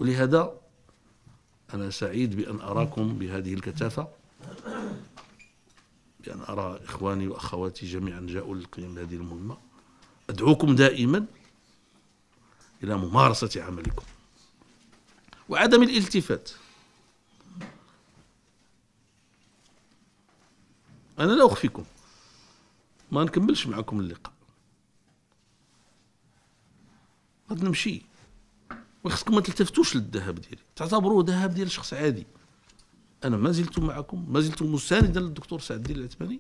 ولهذا أنا سعيد بأن أراكم بهذه الكثافة، بأن أرى إخواني وأخواتي جميعا جاءوا للقيام بهذه المهمة. أدعوكم دائما إلى ممارسة عملكم وعدم الالتفات. أنا لا أخفيكم، ما نكملش معكم اللقاء، غادي نمشي، وخصكم ما تلتفتوش للذهاب ديالي، تعتبروه ذهاب ديال شخص عادي. أنا ما زلت معكم، ما زلت مساندا للدكتور سعد الدين العثماني،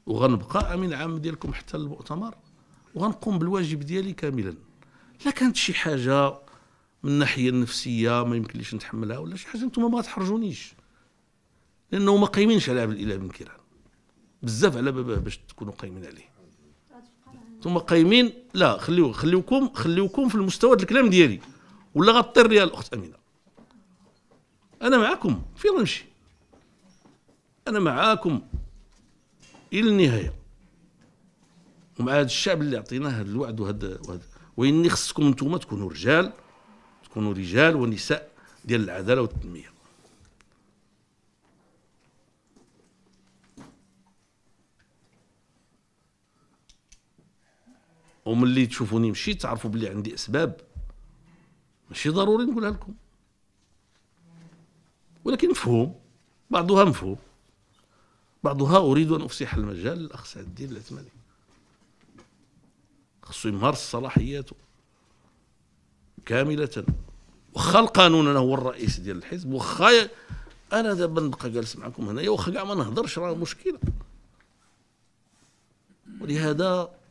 وغنبقى أمين عام ديالكم حتى المؤتمر، وغنقوم بالواجب ديالي كاملا. لا كانت شي حاجة من الناحية النفسية ما يمكنليش نتحملها ولا شي حاجة، انتم ما تحرجونيش، لأنه ما قايمينش على عبد الإله بن كيران بزاف على باباه باش تكونوا قايمين عليه. ثم قايمين، لا خليوكم في المستوى ديال الكلام ديالي، ولا غطير يا الأخت أمينة. أنا معكم فين نمشي، أنا معاكم إلى النهاية، ومع هذا الشعب اللي عطيناه هذا الوعد وهذا وإني خصكم انتم تكونوا رجال ونساء ديال العدالة والتنمية. وملي تشوفوني مشيت تعرفوا بلي عندي أسباب ماشي ضروري نقولها لكم، ولكن مفهوم، بعضها مفهوم، بعضها أريد أن أفسح المجال للأخ سعد الدين العثماني، خصو يمارس صلاحياته كاملة. وخا القانون أنا هو الرئيس ديال الحزب، وخا أنا دابا نبقى جالس معكم هنايا، وخا كاع ما نهضرش راه مشكلة. ولهذا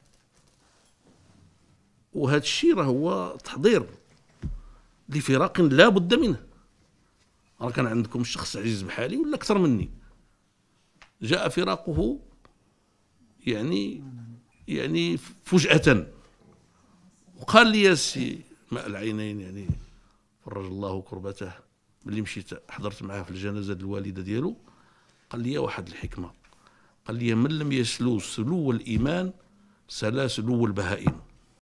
وهذا الشيء راه هو تحضير لفراق لا بد منه. راه كان عندكم شخص عزيز بحالي ولا أكثر مني، جاء فراقه يعني فجأة، وقال لي يا سي ماء العينين، يعني فرج الله كربته، ملي مشيت حضرت معاه في الجنازة الوالدة ديالو، قال لي واحد الحكمة، قال لي من لم يسلو سلو الإيمان سلا سلو البهائم.